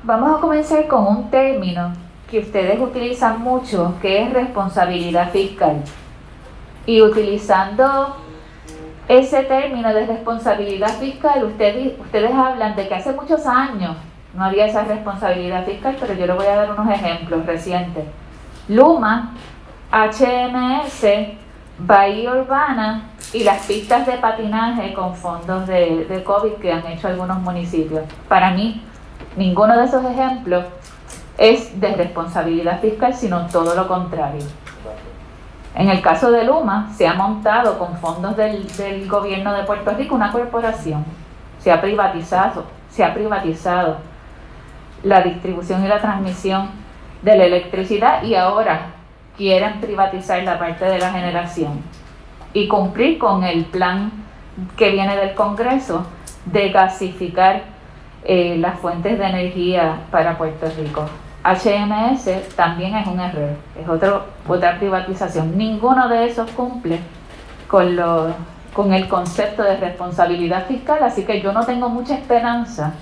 vamos a comenzar con un término que ustedes utilizan mucho, que es responsabilidad fiscal. Y utilizando ese término de responsabilidad fiscal, ustedes hablan de que hace muchos años no había esa responsabilidad fiscal, pero yo les voy a dar unos ejemplos recientes. Luma, HMS, Bahía Urbana y las pistas de patinaje con fondos de COVID que han hecho algunos municipios. Para mí, ninguno de esos ejemplos es de responsabilidad fiscal, sino todo lo contrario. En el caso de Luma, se ha montado con fondos del gobierno de Puerto Rico una corporación. Se ha privatizado la distribución y la transmisión de la electricidad y ahora quieren privatizar la parte de la generación y cumplir con el plan que viene del Congreso de gasificar las fuentes de energía para Puerto Rico. HMS también es un error, es otra privatización. Ninguno de esos cumple con el concepto de responsabilidad fiscal, así que yo no tengo mucha esperanza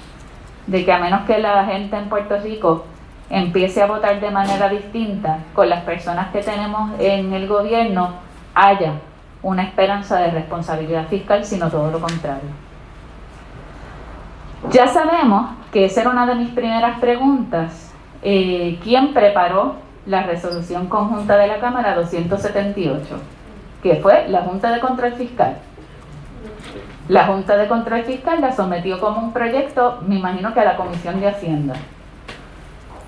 de que, a menos que la gente en Puerto Rico empiece a votar de manera distinta con las personas que tenemos en el gobierno, haya una esperanza de responsabilidad fiscal, sino todo lo contrario. Ya sabemos que esa era una de mis primeras preguntas. ¿Quién preparó la resolución conjunta de la Cámara 278? Que fue la Junta de Control Fiscal. La Junta de Control Fiscal la sometió como un proyecto, me imagino que a la Comisión de Hacienda.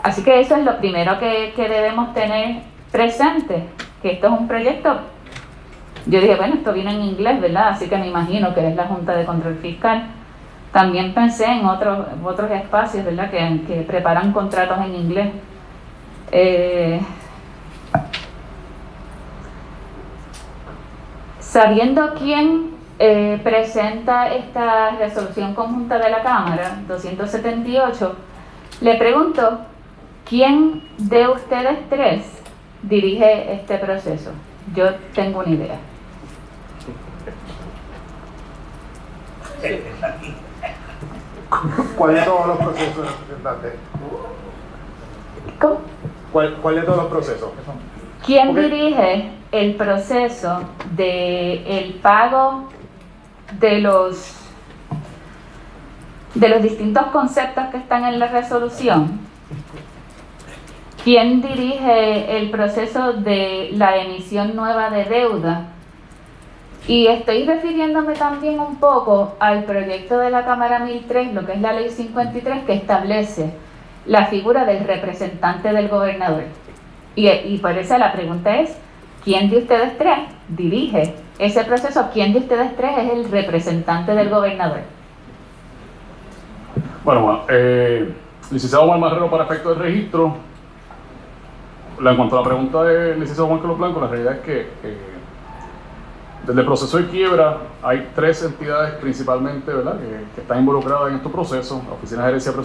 Así que eso es lo primero que debemos tener presente, que esto es un proyecto. Yo dije, bueno, esto viene en inglés, ¿verdad? Así que me imagino que es la Junta de Control Fiscal. También pensé en otros espacios, ¿verdad?, que preparan contratos en inglés. Sabiendo quién presenta esta resolución conjunta de la Cámara 278, le pregunto, ¿quién de ustedes tres dirige este proceso? Yo tengo una idea. ¿Cuál de todos los procesos, representante? ¿Cómo? ¿Cuál de todos los procesos? ¿Quién dirige el proceso del pago de los distintos conceptos que están en la resolución? ¿Quién dirige el proceso de la emisión nueva de deuda? Y estoy refiriéndome también un poco al proyecto de la Cámara 1003, lo que es la Ley 53, que establece la figura del representante del gobernador. Y por eso la pregunta es, ¿quién de ustedes tres dirige ese proceso? ¿Quién de ustedes tres es el representante del gobernador? Bueno, licenciado Omar Marrero, para efecto del registro. En cuanto a la pregunta del licenciado Juan Carlos Blanco, la realidad es que desde el proceso de quiebra hay tres entidades principalmente, ¿verdad?, que están involucradas en estos procesos: la Oficina de Gerencia de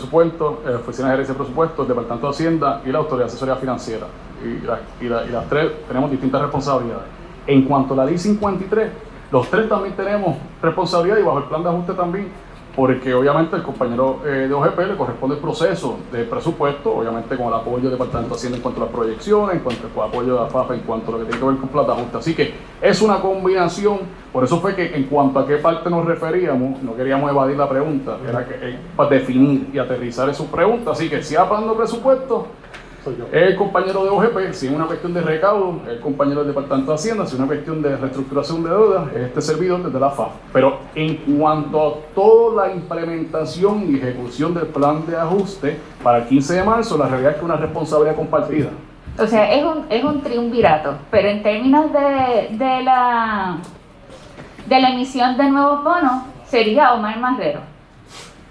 Presupuestos, el Departamento de Hacienda y la Autoridad de Asesoría Financiera. Y las tres tenemos distintas responsabilidades. En cuanto a la Ley 53, los tres también tenemos responsabilidad, y bajo el plan de ajuste también, porque obviamente el compañero de OGP le corresponde el proceso de presupuesto, obviamente con el apoyo del Departamento de Hacienda en cuanto a las proyecciones, en cuanto al apoyo de la FAFA, en cuanto a lo que tiene que ver con plan de ajuste. Así que es una combinación. Por eso fue que, en cuanto a qué parte nos referíamos, no queríamos evadir la pregunta, era que para definir y aterrizar su pregunta. Así que si hablando de presupuesto, es el compañero de OGP, si es una cuestión de recaudo, es el compañero del Departamento de Hacienda, si es una cuestión de reestructuración de deuda, es este servidor desde la FAF. Pero en cuanto a toda la implementación y ejecución del plan de ajuste para el 15 de marzo, la realidad es que es una responsabilidad compartida. O sea, es un triunvirato, pero en términos de la emisión de nuevos bonos, sería Omar Marrero.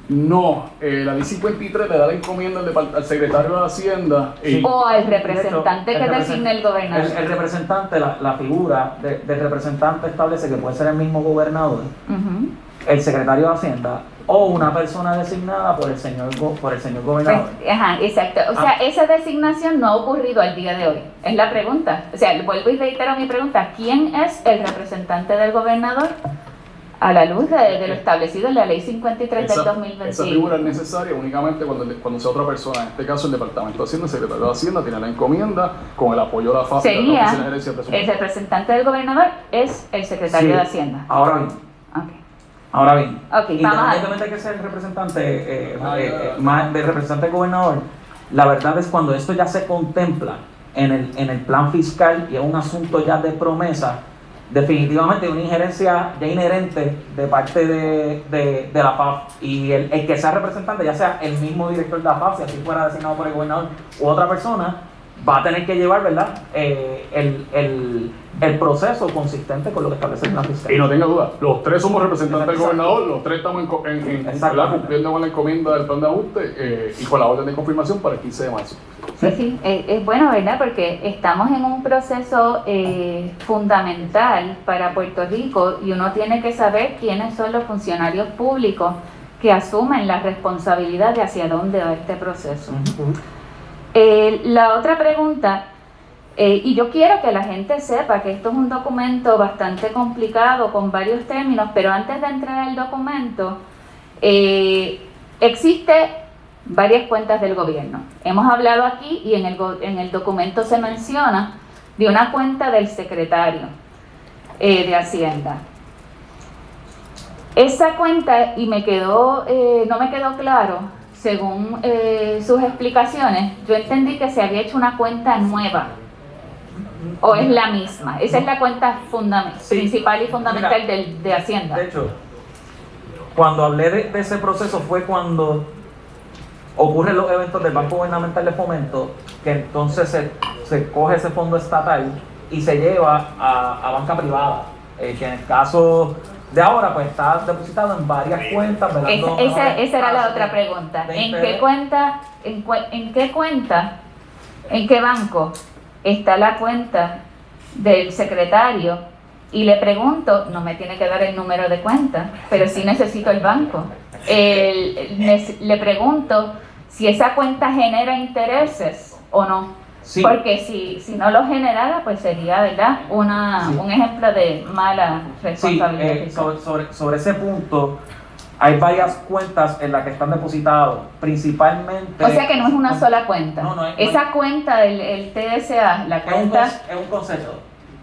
No, la Ley 53 le da la encomienda al secretario de Hacienda. Sí. O al representante que designe el gobernador. El representante, la figura del representante establece que puede ser el mismo gobernador, el secretario de Hacienda o una persona designada por el señor gobernador. Ajá, exacto. O sea, esa designación no ha ocurrido al día de hoy. Es la pregunta. O sea, vuelvo y reitero mi pregunta. ¿Quién es el representante del gobernador a la luz de lo establecido en la Ley 53 del Esa 2021. figura es necesaria únicamente cuando sea otra persona, en este caso el Departamento de Hacienda, el Secretario de Hacienda tiene la encomienda con el apoyo de la FAF. Sería de la Oficina de Gerencia el Presupuestaria. representante del gobernador es el secretario Sí. de Hacienda. Ahora bien, Okay. ahora bien, Ok, vamos a- independientemente de que sea el representante, más del representante del gobernador, la verdad es cuando esto ya se contempla en el plan fiscal y es un asunto ya de promesa, definitivamente una injerencia ya inherente de parte de la FAF, y el que sea representante, ya sea el mismo director de la FAF, si así fuera designado por el gobernador u otra persona, va a tener que llevar, ¿verdad?, el proceso consistente con lo que establece el plan fiscal. Y no tenga duda, los tres somos representantes del Exacto. gobernador, los tres estamos ¿verdad? Cumpliendo con la encomienda del plan de ajuste y con la orden de confirmación para el 15 de marzo. Sí, es bueno, ¿verdad? Porque estamos en un proceso fundamental para Puerto Rico y uno tiene que saber quiénes son los funcionarios públicos que asumen la responsabilidad de hacia dónde va este proceso. La otra pregunta, y yo quiero que la gente sepa que esto es un documento bastante complicado con varios términos, pero antes de entrar al documento, existe varias cuentas del gobierno. Hemos hablado aquí y en el documento se menciona de una cuenta del secretario de Hacienda. Esa cuenta, y no me quedó claro, según sus explicaciones, yo entendí que se había hecho una cuenta nueva. ¿O es la misma? Esa es la cuenta Sí. principal y fundamental Mira, de Hacienda. De hecho, cuando hablé de ese proceso fue cuando ocurren los eventos del Banco Gubernamental de Fomento, que entonces se coge ese fondo estatal y se lleva a banca privada, que en el caso de ahora pues está depositado en varias cuentas. Esa era la otra pregunta. ¿En qué banco está la cuenta del secretario? Y le pregunto, no me tiene que dar el número de cuenta, pero sí necesito el banco. Le pregunto si esa cuenta genera intereses o no. Sí. Porque si no lo generara, pues sería, ¿verdad?, un ejemplo de mala responsabilidad fiscal. Sobre ese punto, hay varias cuentas en las que están depositados, principalmente... O sea que no es una sola cuenta. No, Esa cuenta del TDSA, la cuenta... Es un concepto.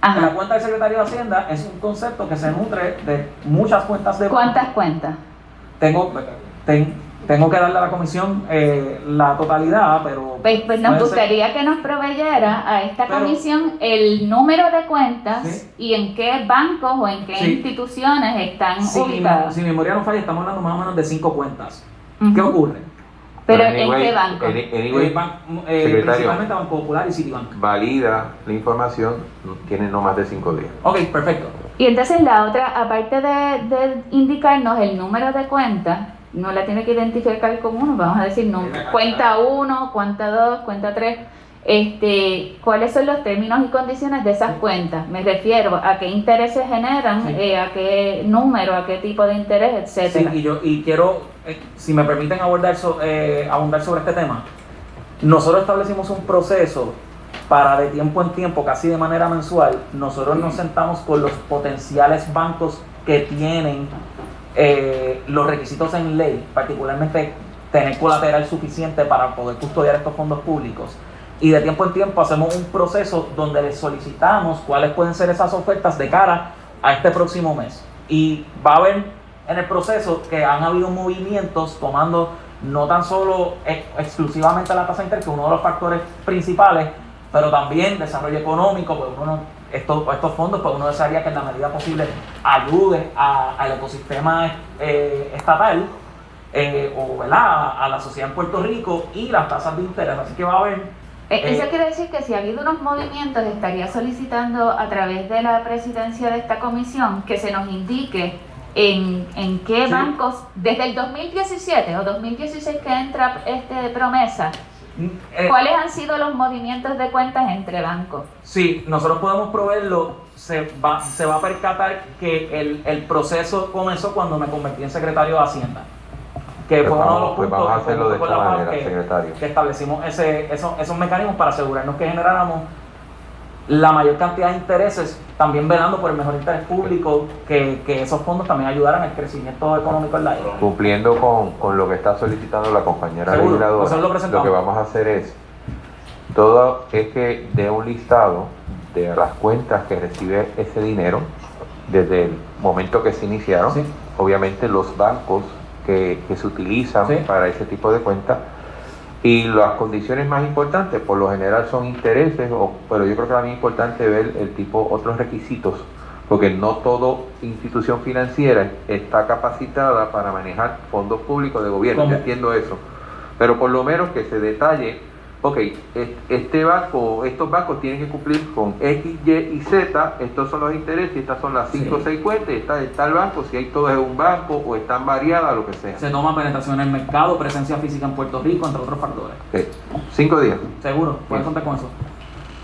Ajá. La cuenta del secretario de Hacienda es un concepto que se nutre de muchas cuentas de... ¿Cuántas cuentas? Tengo que darle a la comisión la totalidad, pero... Pues nos puede ser- gustaría que nos proveyera a esta Pero- comisión el número de cuentas Sí. y en qué bancos o en qué Sí. instituciones están Si ubicadas. mi memoria no falla, estamos hablando más o menos de 5 cuentas. Ujú. ¿Qué ocurre? Pero Pero ¿en qué banco? Anyway, Principalmente secretario, Banco Popular y Citibank. valida la información, tiene no más de 5 días. Ok, perfecto. Y entonces la otra, aparte de indicarnos el número de cuenta, no la tiene que identificar con uno, vamos a decir cuenta 1, cuenta 2, cuenta 3. ¿Cuáles son los términos y condiciones de esas cuentas? Me refiero a qué intereses generan, Sí. a qué número, a qué tipo de interés, Sí, etcétera. y quiero, si me permiten abundar sobre este tema, nosotros establecimos un proceso para de tiempo en tiempo, casi de manera mensual, nosotros nos sentamos con los potenciales bancos que tienen los requisitos en ley, particularmente tener colateral suficiente para poder custodiar estos fondos públicos. Y de tiempo en tiempo hacemos un proceso donde les solicitamos cuáles pueden ser esas ofertas de cara a este próximo mes. Y va a haber en el proceso que han habido movimientos tomando no tan solo exclusivamente la tasa de interés, que es uno de los factores principales, pero también desarrollo económico, pues estos fondos, pues uno desearía que en la medida posible ayude al ecosistema estatal o ¿verdad?, a la sociedad en Puerto Rico y las tasas de interés. Así que va a haber... Eso quiere decir que si ha habido unos movimientos, estaría solicitando a través de la presidencia de esta comisión que se nos indique en qué Sí. bancos, desde el 2017 o 2016 que entra promesa, ¿cuáles han sido los movimientos de cuentas entre bancos? Sí, nosotros podemos proveerlo. Se va a percatar que el proceso comenzó cuando me convertí en secretario de Hacienda. Que Pues fue uno de los vamos- pues puntos vamos a hacerlo de con esta la FAF manera, secretario. que establecimos esos mecanismos para asegurarnos que generáramos la mayor cantidad de intereses, también velando por el mejor interés público, que esos fondos también ayudaran al crecimiento económico en la isla. Cumpliendo con lo que está solicitando la compañera Seguro, legisladora, nosotros lo presentamos. lo que vamos a hacer es, todo es que dé un listado de las cuentas que recibe ese dinero desde el momento que se iniciaron, Sí. obviamente los bancos que se utilizan Sí. para ese tipo de cuentas, y las condiciones más importantes por lo general son intereses, pero yo creo que también es importante ver el tipo, otros requisitos, porque no toda institución financiera está capacitada para manejar fondos públicos de gobierno. ¿Cómo? Yo entiendo eso, pero por lo menos que se detalle, ok, este banco, estos bancos tienen que cumplir con X, Y y Z, estos son los intereses, estas son las 5 o Sí. 6 cuentas, está el banco, si hay todo en un banco o están variadas, lo que sea. Se toma penetración en el mercado, presencia física en Puerto Rico, entre otros factores. Ok, 5 días. Seguro, puedes contar con eso.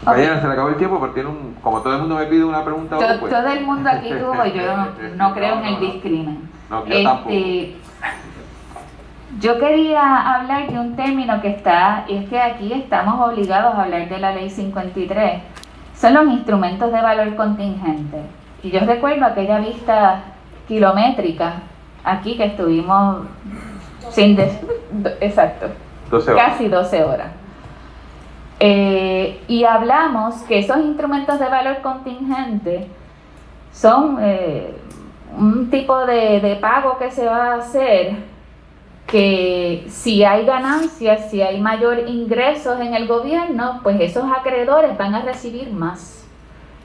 Mañana se le acabó el tiempo porque tiene como todo el mundo me pide una pregunta, pues. Todo el mundo aquí tuvo, yo no creo en el discrimen. No, yo tampoco. Yo quería hablar de un término que está, es que aquí estamos obligados a hablar de la ley 53, son los instrumentos de valor contingente. Y yo recuerdo aquella vista kilométrica aquí que estuvimos exacto, 12 horas. casi 12 horas. Y hablamos que esos instrumentos de valor contingente son un tipo de pago que se va a hacer, que si hay ganancias, si hay mayor ingresos en el gobierno, pues esos acreedores van a recibir más.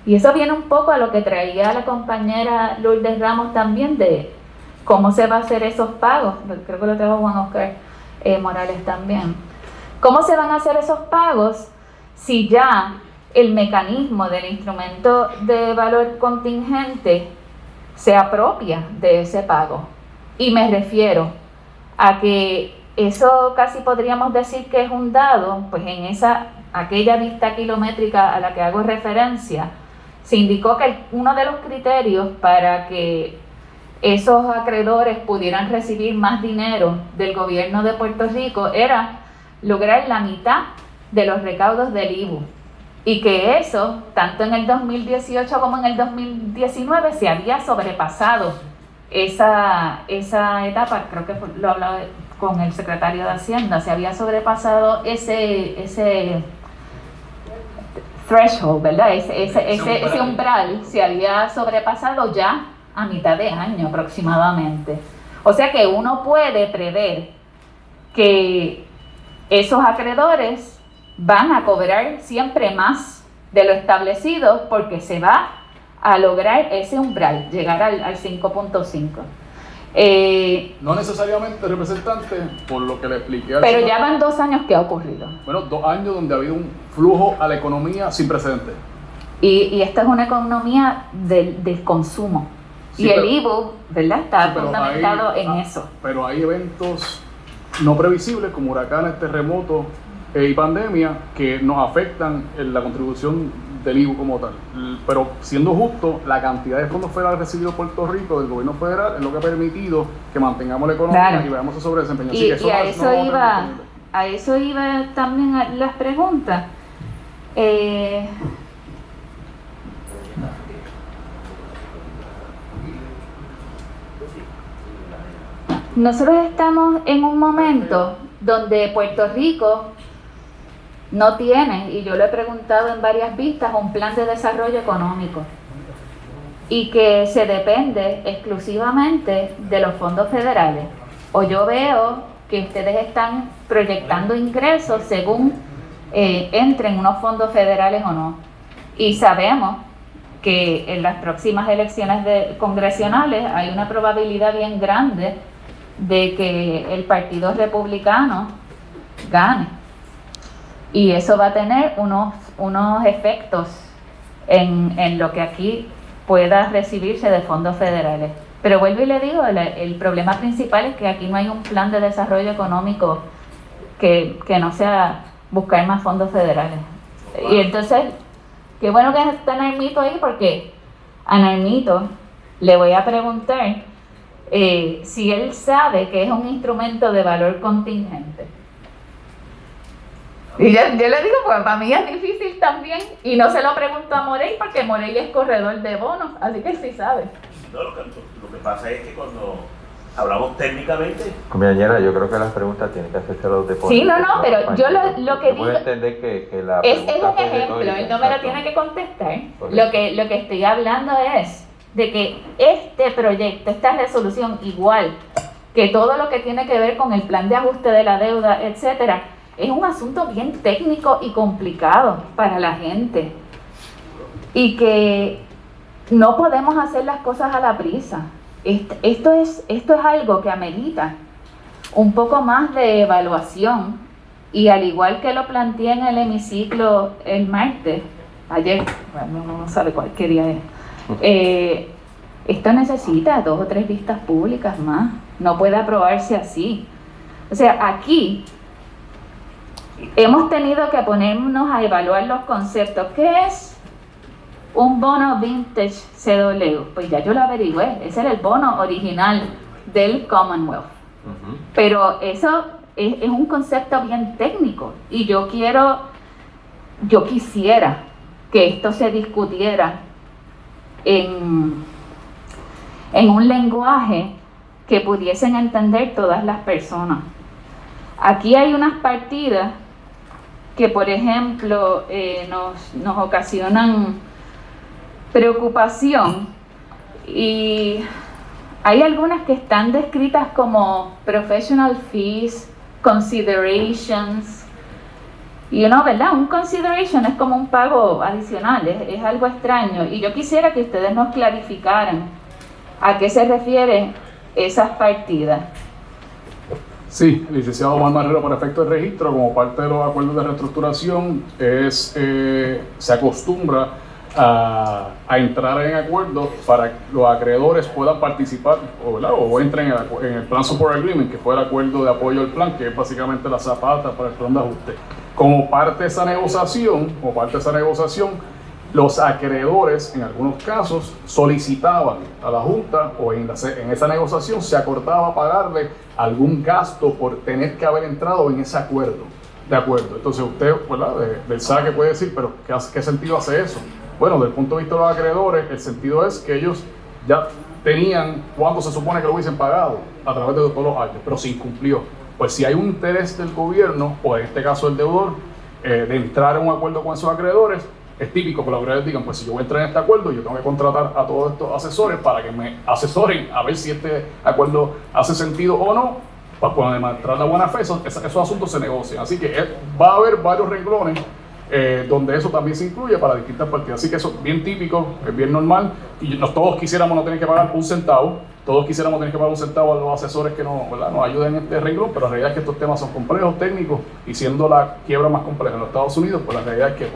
Y eso viene un poco a lo que traía la compañera Lourdes Ramos también, de cómo se va a hacer esos pagos. Creo que lo trajo Juan Oscar Morales también. ¿Cómo se van a hacer esos pagos si ya el mecanismo del instrumento de valor contingente se apropia de ese pago? Y me refiero a que eso casi podríamos decir que es un dado, pues en aquella vista kilométrica a la que hago referencia, se indicó que uno de los criterios para que esos acreedores pudieran recibir más dinero del gobierno de Puerto Rico era lograr la mitad de los recaudos del IVU, y que eso, tanto en el 2018 como en el 2019, se había sobrepasado esa etapa. Creo que lo hablaba con el secretario de Hacienda, se había sobrepasado ese threshold, ¿verdad? Ese umbral se había sobrepasado ya a mitad de año aproximadamente. O sea que uno puede prever que esos acreedores van a cobrar siempre más de lo establecido porque se va a lograr ese umbral, llegar al 5.5. No necesariamente, representante, por lo que le expliqué al Pero señor. ya van 2 años que ha ocurrido. Bueno, 2 años donde ha habido un flujo a la economía sin precedentes. Y esta es una economía del consumo. Sí, y el pero- IVU, ¿verdad? Está Sí, pero fundamentado en hay- eso. Pero hay eventos no previsibles como huracanes, terremotos y pandemia que nos afectan en la contribución del IVU como tal. Pero siendo justo, la cantidad de fondos federales recibidos por Puerto Rico del gobierno federal es lo que ha permitido que mantengamos la economía Claro. y veamos ese sobredesempeño. Así Y que eso a no- eso no vamos iba, tener disponible. a eso iba también las preguntas. Nosotros estamos en un momento donde Puerto Rico no tiene, y yo lo he preguntado en varias vistas, un plan de desarrollo económico, y que se depende exclusivamente de los fondos federales. O yo veo que ustedes están proyectando ingresos según entren unos fondos federales o no. Y sabemos que en las próximas elecciones congresionales hay una probabilidad bien grande de que el Partido Republicano gane. Y eso va a tener unos efectos en lo que aquí pueda recibirse de fondos federales. Pero vuelvo y le digo, el problema principal es que aquí no hay un plan de desarrollo económico que no sea buscar más fondos federales. Y entonces, qué bueno que está Naimito ahí, porque a Naimito le voy a preguntar si él sabe que es un instrumento de valor contingente. Y yo le digo, pues para mí es difícil también, y no se lo pregunto a Morey porque Morey es corredor de bonos, así que sí sabe. No, lo que pasa es que cuando hablamos técnicamente, Compañera, yo creo que las preguntas tienen que hacerse a los depósitos. Sí, no, pero yo lo que Yo puedo digo entender que la es pregunta un fue ejemplo, retórica, él no me lo exacto. tiene que contestar. Correcto. Lo que estoy hablando es de que este proyecto, esta resolución, igual que todo lo que tiene que ver con el plan de ajuste de la deuda, etcétera, es un asunto bien técnico y complicado para la gente. Y que no podemos hacer las cosas a la prisa. Esto es algo que amerita un poco más de evaluación, y al igual que lo planteé en el hemiciclo el martes, ayer, no sabe qué día es, esto necesita 2 o 3 vistas públicas más, no puede aprobarse así. O sea, aquí hemos tenido que ponernos a evaluar los conceptos. ¿Qué es un bono vintage CW? Pues ya yo lo averigüé, ese era el bono original del Commonwealth. Ujú. Pero eso es un concepto bien técnico, y yo quisiera que esto se discutiera en un lenguaje que pudiesen entender todas las personas. Aquí hay unas partidas que, por ejemplo, nos ocasionan preocupación, y hay algunas que están descritas como professional fees, considerations, y ¿verdad? Un consideration es como un pago adicional, es algo extraño, y yo quisiera que ustedes nos clarificaran a qué se refieren esas partidas. Sí, licenciado Omar Marrero, para efecto de registro, como parte de los acuerdos de reestructuración, se acostumbra a entrar en acuerdos para que los acreedores puedan participar o entren en el Plan Support Agreement, que fue el acuerdo de apoyo al plan, que es básicamente la zapata para el plan de ajuste. Como parte de esa negociación, los acreedores, en algunos casos, solicitaban a la Junta, o en esa negociación se acordaba pagarle algún gasto por tener que haber entrado en ese acuerdo. De acuerdo. Entonces usted, ¿verdad?, del saque puede decir, pero ¿qué sentido hace eso? Bueno, desde el punto de vista de los acreedores, el sentido es que ellos ya tenían cuánto se supone que lo hubiesen pagado a través de todos los años, pero se incumplió. Pues si hay un interés del gobierno, o en este caso el deudor, de entrar en un acuerdo con esos acreedores, es típico que los acreedores digan, pues si yo voy a entrar en este acuerdo, yo tengo que contratar a todos estos asesores para que me asesoren a ver si este acuerdo hace sentido o no, para poder demostrar la buena fe. Esos asuntos se negocian. Así que va a haber varios renglones donde eso también se incluye para distintas partidas. Así que eso es bien típico, es bien normal, y todos quisiéramos no tener que pagar un centavo, todos quisiéramos tener que pagar un centavo a los asesores que nos ayuden en este renglón, pero la realidad es que estos temas son complejos, técnicos, y siendo la quiebra más compleja en los Estados Unidos, pues la realidad es que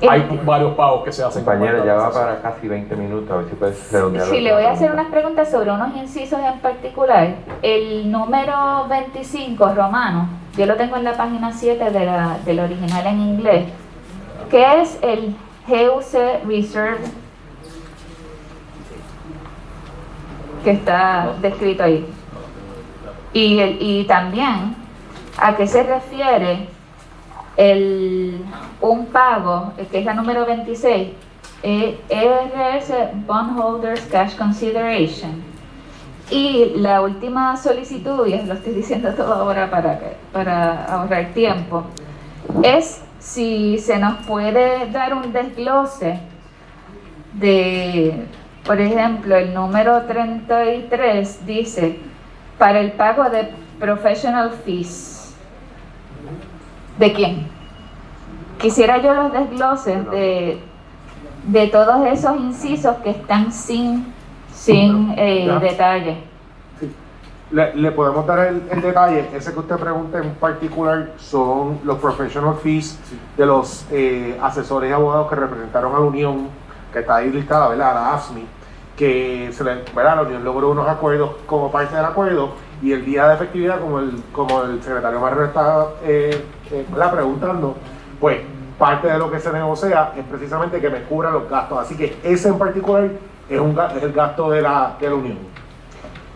hay varios pagos que se hacen. Compañera, ya va para casi 20 minutos, a ver si puedes redondear. Sí, le voy a hacer unas preguntas sobre unos incisos en particular. El número 25, romano, yo lo tengo en la página 7 del original en inglés. ¿Qué es el Heuse Reserve? Que está descrito ahí. Y también, ¿a qué se refiere un pago, que es la número 26, ERS Bondholders Cash Consideration? Y la última solicitud, y lo estoy diciendo todo ahora para ahorrar tiempo, es si se nos puede dar un desglose de, por ejemplo, el número 33 dice, para el pago de professional fees. ¿De quién? Quisiera yo los desgloses de todos esos incisos que están sin detalle. Sí. Le podemos dar el detalle. Ese que usted pregunta en particular son los professional fees de los asesores y abogados que representaron a la Unión, que está ahí listada, ¿verdad?, a la AFSCME, que la Unión logró unos acuerdos como parte del acuerdo, y el día de efectividad, como el secretario Marrero está preguntando, pues parte de lo que se negocia es precisamente que me cubra los gastos. Así que ese en particular es el gasto de la Unión.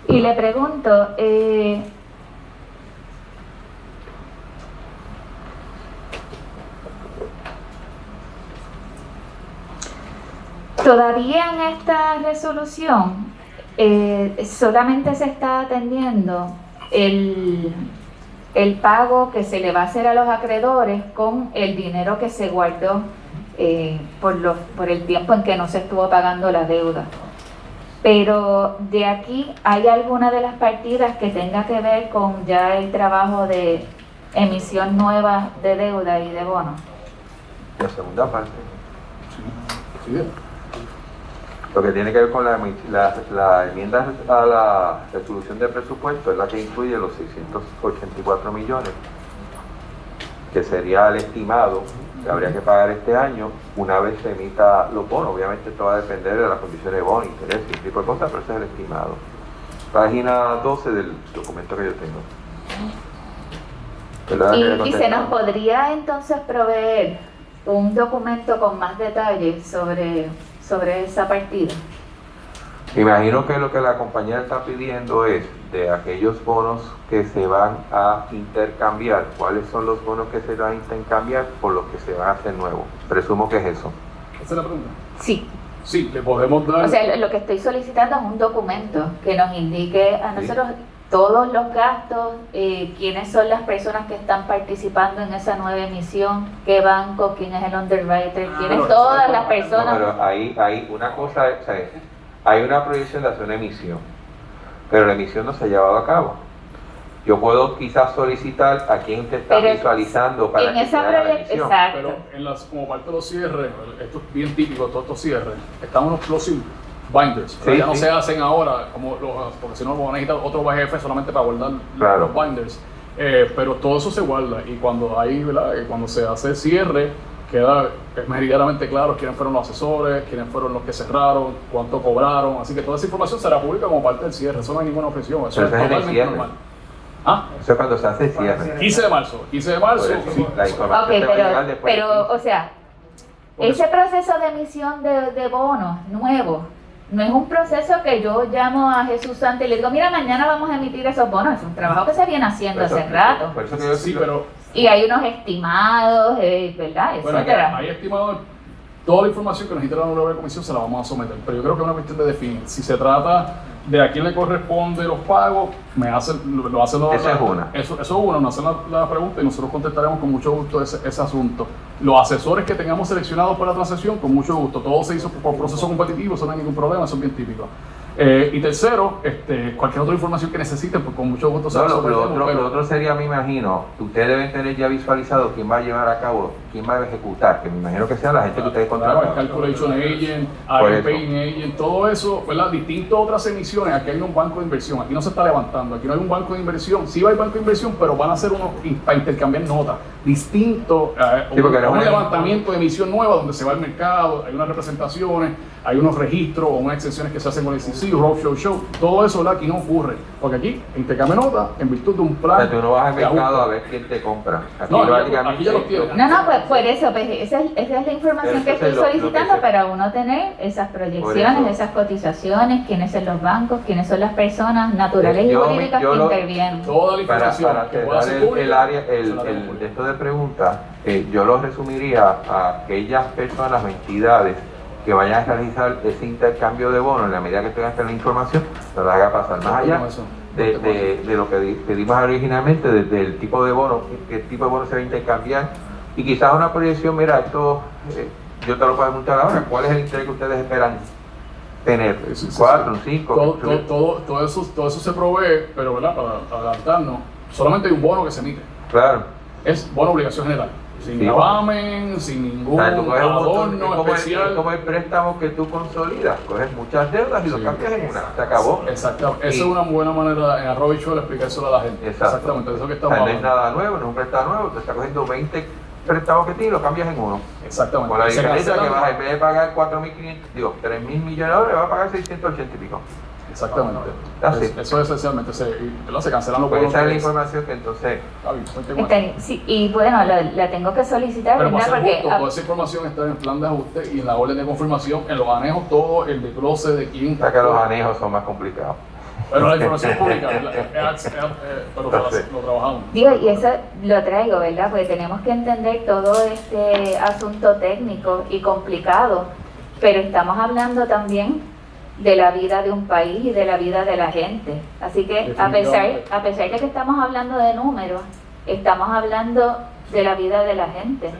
Y le pregunto, Todavía en esta resolución solamente se está atendiendo el pago que se le va a hacer a los acreedores con el dinero que se guardó por el tiempo en que no se estuvo pagando la deuda. Pero de aquí, ¿hay alguna de las partidas que tenga que ver con ya el trabajo de emisión nueva de deuda y de bonos? La segunda parte. Sí. Lo que tiene que ver con la enmienda a la resolución de presupuesto es la que incluye los 684 millones, que sería el estimado que habría que pagar este año una vez se emita los bonos. Obviamente esto va a depender de las condiciones de bono, interés y tipo de cosas, pero ese es el estimado. Página 12 del documento que yo tengo. Y se nos podría entonces proveer un documento con más detalles sobre esa partida. Me imagino que lo que la compañía está pidiendo es de aquellos bonos que se van a intercambiar, cuáles son los bonos que se van a intercambiar por los que se van a hacer nuevos. Presumo que es eso. ¿Esa es la pregunta? Sí. Sí, le podemos dar... O sea, lo que estoy solicitando es un documento que nos indique a nosotros todos los gastos, quiénes son las personas que están participando en esa nueva emisión, qué banco, quién es el underwriter, quiénes todas las personas. No, pero hay una cosa, o sea, hay una proyección de hacer una emisión, pero la emisión no se ha llevado a cabo. Yo puedo quizás solicitar a quien usted está visualizando para en que esa se haga la proyección, emisión. exacto. Pero como parte de los cierres, esto es bien típico, todos estos cierres, están unos closing binders, Sí, ya no sí. se hacen ahora, porque si no van a necesitar otro BGF solamente para guardar Claro. los binders, pero todo eso se guarda y cuando cuando se hace el cierre, queda meridianamente claro quiénes fueron los asesores, quiénes fueron los que cerraron, cuánto cobraron, así que toda esa información será pública como parte del cierre, eso no hay ninguna objeción, eso Pero es ese es el totalmente cierre. normal. ¿Ah? Eso es cuando se hace el cierre. 15 de marzo, Por eso, sí. la información Ok, te va a llegar después del pero 15. o sea, Porque ese proceso de emisión de bonos nuevos no es un proceso que yo llamo a Jesús Santo y le digo, mira, mañana vamos a emitir esos bonos. Es un trabajo que se viene haciendo Por eso- hace rato. Por eso que yo Sí, pero Y hay unos estimados, ¿verdad? bueno, Etcétera. hay estimado toda la información que necesita la nueva comisión se la vamos a someter, pero yo creo que es una cuestión de definir. Si se trata de a quién le corresponde los pagos, lo hacen Esa es una. Eso es uno, nos hacen la pregunta y nosotros contestaremos con mucho gusto ese asunto. Los asesores que tengamos seleccionados para la transacción, con mucho gusto. Todo se hizo por proceso competitivo, eso no hay ningún problema, eso es bien típico. Y tercero, cualquier otra información que necesiten, pues con mucho gusto se No, la lo sometemos, otro sería, me imagino, ustedes deben tener ya visualizado quién va a llevar a cabo, quién va a ejecutar, que me imagino que sea la gente que ustedes Claro, el contratan. calculation agent, Por el eso. paying agent, todo eso, ¿verdad? Distinto a otras emisiones, aquí hay un banco de inversión, aquí no se está levantando, aquí no hay un banco de inversión, sí va el banco de inversión, pero van a hacer unos para intercambiar notas, distinto a Sí, porque no un es- levantamiento de emisión nueva donde se va al mercado, hay unas representaciones, hay unos registros o unas exenciones que se hacen con el CC, roadshow show, todo eso, ¿verdad? Aquí no ocurre, porque aquí intercambia notas en virtud de un O plan. sea, tú no vas al de ajuste. mercado a ver quién te compra. Aquí No, básicamente- aquí ya los tienen. No, pues por eso, pues, esa es la información que Eso estoy es lo que solicitando se- para uno tener esas Por proyecciones, eso. esas cotizaciones, quiénes son los bancos, quiénes son las personas naturales y Yo- jurídicas yo que lo- intervienen. Toda la información Para que pueda cerrar ser pública, el área, se la damos el pública. de esto de preguntas, yo lo resumiría a aquellas personas o entidades que vayan a realizar ese intercambio de bonos en la medida que tengan la información, se la haga pasar más allá de lo que pedimos originalmente, desde el tipo de bono, qué tipo de bono se va a intercambiar, y quizás una proyección, mira, esto, yo te lo puedo preguntar ahora, ¿cuál es el interés que ustedes esperan tener? Sí, sí, 4, sí. 5, Todo eso se provee, pero ¿verdad? Para adelantarnos, solamente hay un bono que se emite. claro. Es bono obligación general. Sin Sí. gravamen, sin ningún O sea, tú coges un montón, adorno es como especial. el préstamo que tú consolidas, coges muchas deudas y lo Sí. cambias en una, se acabó. Exactamente. Esa Y- es una buena manera en arroba y chuela explicárselo a la gente. Exacto. Exactamente, eso que O estamos sea, no es hablando. nada nuevo, no es un préstamo nuevo, te está cogiendo 20 préstamos que tienes y lo cambias en uno. Exactamente. Con la Se diferencia que cancelan- vas, en vez de pagar 3.000 millones de dólares, vas a pagar 680 y pico. Exactamente. That's it. Eso es esencialmente. Se cancelan los Pues bonos. esa es la de- información que entonces, Está bien, cuente con eso. Sí, y bueno, la tengo que solicitar, Pero para ¿verdad? ser Porque justo, toda esa información está en el plan de ajuste y en la orden de confirmación, en los anejos, todo el desglose de quién. saca los anejos son más complicados. Pero la información es pública, pero lo trabajamos. digo, y eso lo traigo, ¿verdad? Porque tenemos que entender todo este asunto técnico y complicado pero estamos hablando también de la vida de un país y de la vida de la gente. Así que a pesar de que estamos hablando de números, estamos hablando de la vida de la gente.